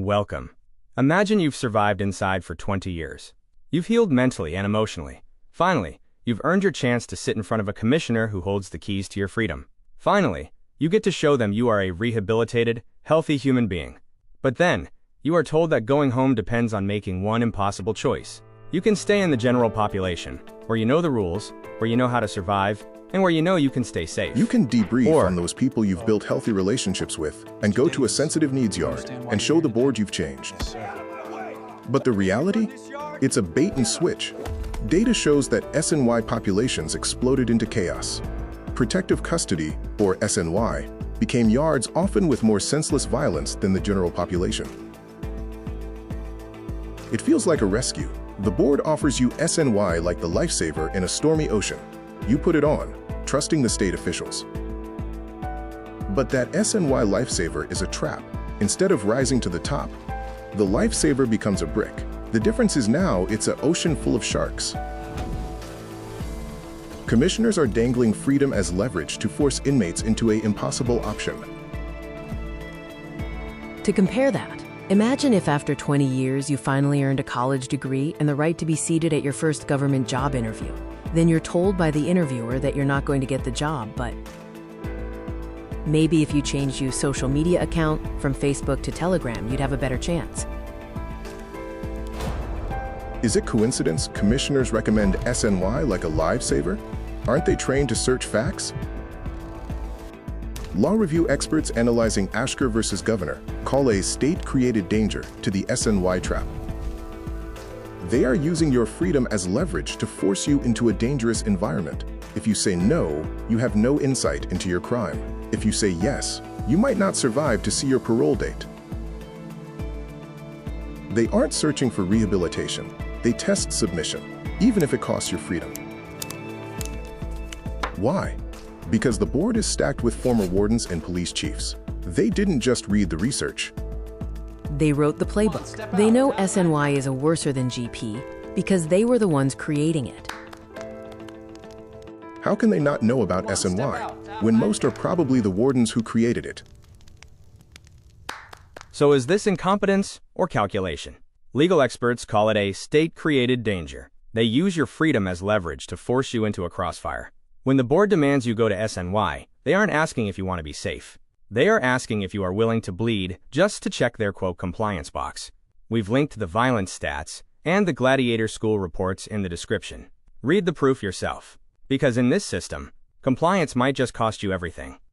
Welcome. Imagine you've survived inside for 20 years. You've healed mentally and emotionally. Finally, you've earned your chance to sit in front of a commissioner who holds the keys to your freedom. Finally, you get to show them you are a rehabilitated, healthy human being. But then, you are told that going home depends on making one impossible choice. You can stay in the general population, where you know the rules, where you know how to survive, and where you know you can stay safe. You can debrief on those people you've built healthy relationships with and go to a sensitive needs yard and show the board you've changed. But the reality? It's a bait and switch. Data shows that SNY populations exploded into chaos. Protective custody, or SNY, became yards often with more senseless violence than the general population. It feels like a rescue. The board offers you SNY like the lifesaver in a stormy ocean. You put it on, trusting the state officials. But that SNY lifesaver is a trap. Instead of rising to the top, the lifesaver becomes a brick. The difference is now it's an ocean full of sharks. Commissioners are dangling freedom as leverage to force inmates into an impossible option. To compare that, imagine if after 20 years you finally earned a college degree and the right to be seated at your first government job interview. Then you're told by the interviewer that you're not going to get the job, but maybe if you changed your social media account from Facebook to Telegram, you'd have a better chance. Is it coincidence commissioners recommend SNY like a lifesaver? Aren't they trained to search facts? Law review experts analyzing Ashker versus Governor call a state-created danger to the SNY trap. They are using your freedom as leverage to force you into a dangerous environment. If you say no, you have no insight into your crime. If you say yes, you might not survive to see your parole date. They aren't searching for rehabilitation. They test submission, even if it costs your freedom. Why? Because the board is stacked with former wardens and police chiefs. They didn't just read the research. They wrote the playbook. They know SNY is a worser than GP because they were the ones creating it. How can they not know about SNY when most are probably the wardens who created it? So is this incompetence or calculation? Legal experts call it a state-created danger. They use your freedom as leverage to force you into a crossfire. When the board demands you go to SNY, they aren't asking if you want to be safe. They are asking if you are willing to bleed just to check their, quote, compliance box. We've linked the violence stats and the Gladiator School reports in the description. Read the proof yourself. Because in this system, compliance might just cost you everything.